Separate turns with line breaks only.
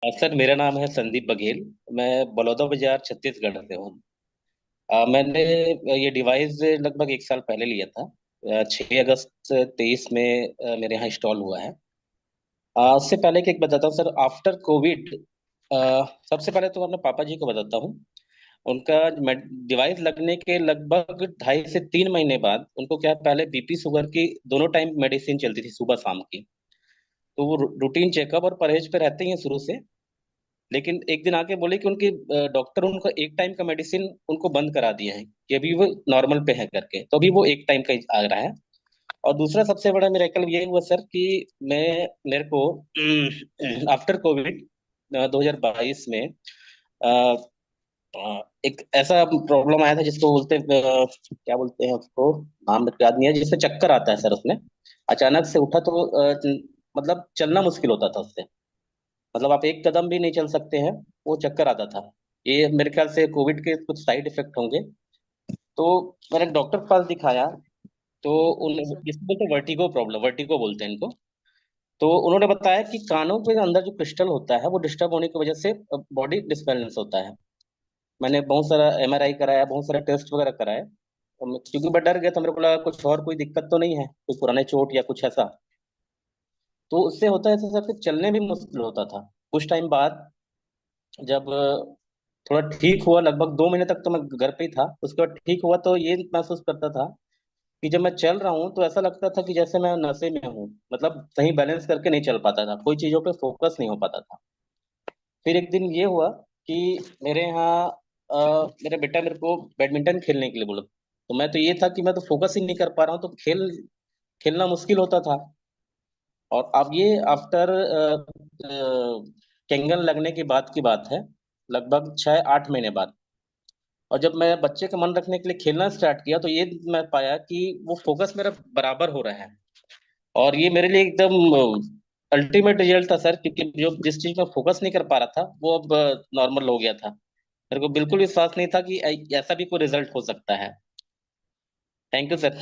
Sir, मेरा नाम है संदीप बघेल। मैं बलौदा बाजार छत्तीसगढ़ से हूँ। मैंने ये डिवाइस लगभग 1 साल पहले लिया था। 6 अगस्त 23 में मेरे यहाँ इंस्टॉल हुआ है। उससे पहले कि एक बताता हूँ सर, आफ्टर कोविड। सबसे पहले तो मैं अपने पापा जी को बताता हूँ। उनका डिवाइस लगने के लगभग 2.5 से 3 महीने बाद उनको क्या है, पहले बीपी शुगर की दोनों टाइम मेडिसिन चलती थी, सुबह शाम की। तो वो रूटीन चेकअप और परहेज पे रहते ही हैं शुरू से। लेकिन एक दिन आके बोले कि उनके डॉक्टर उनको एक टाइम का मेडिसिन उनको बंद करा दिया है, कि अभी वो नॉर्मल पे है करके, तो अभी वो एक टाइम का ही आ रहा है। और दूसरा सबसे बड़ा मेरेकल ये हुआ सर कि मैं मेरे को आफ्टर कोविड 2022 में एक ऐसा प्रॉब्लम आया था जिसको बोलते क्या बोलते हैं उसको, नाम मेरे को याद नहीं है, जिससे चक्कर आता है सर उसमें। अचानक से उठा तो मतलब चलना मुश्किल होता था उससे। मतलब आप एक कदम भी नहीं चल सकते हैं। वो चक्कर आता था। ये मेरे ख्याल से कोविड के कुछ साइड इफेक्ट होंगे। तो मैंने डॉक्टर के पास दिखाया। तो उन जिसको बोलते हैं वर्टिगो प्रॉब्लम, वर्टिगो बोलते हैं इनको। तो उन्होंने बताया कि कानों के अंदर जो क्रिस्टल होता है वो डिस्टर्ब होने की वजह से बॉडी डिसबैलेंस होता है। मैंने बहुत सारा एमआरआई कराया, बहुत सारा टेस्ट वगैरह कराया। क्योंकि मैं डर गया था, मेरे को लगा कुछ और कोई दिक्कत तो नहीं है, कोई पुराने चोट या कुछ ऐसा। तो उससे होता है ऐसा सर कि चलने भी मुश्किल होता था। कुछ टाइम बाद जब थोड़ा ठीक हुआ, लगभग 2 महीने तक तो मैं घर पे ही था, उसके बाद ठीक हुआ तो ये महसूस करता था कि जब मैं चल रहा हूँ तो ऐसा लगता था कि जैसे मैं नशे में हूँ। मतलब सही बैलेंस करके नहीं चल पाता था, कोई चीजों पे फोकस नहीं हो पाता था। फिर एक दिन ये हुआ कि मेरे यहाँ मेरा बेटा मेरे को बैडमिंटन खेलने के लिए बोला। तो मैं तो ये था कि मैं तो फोकस ही नहीं कर पा रहा हूँ, तो खेलना मुश्किल होता था। और अब ये आफ्टर कैंगन लगने के बाद की बात है, लगभग 6-8 महीने बाद। और जब मैं बच्चे का मन रखने के लिए खेलना स्टार्ट किया तो ये मैं पाया कि वो फोकस मेरा बराबर हो रहा है। और ये मेरे लिए एकदम अल्टीमेट रिजल्ट था सर, क्योंकि जो जिस चीज में फोकस नहीं कर पा रहा था वो अब नॉर्मल हो गया था। मेरे को बिल्कुल विश्वास नहीं था कि ऐसा भी कोई रिजल्ट हो सकता है। Thank you sir.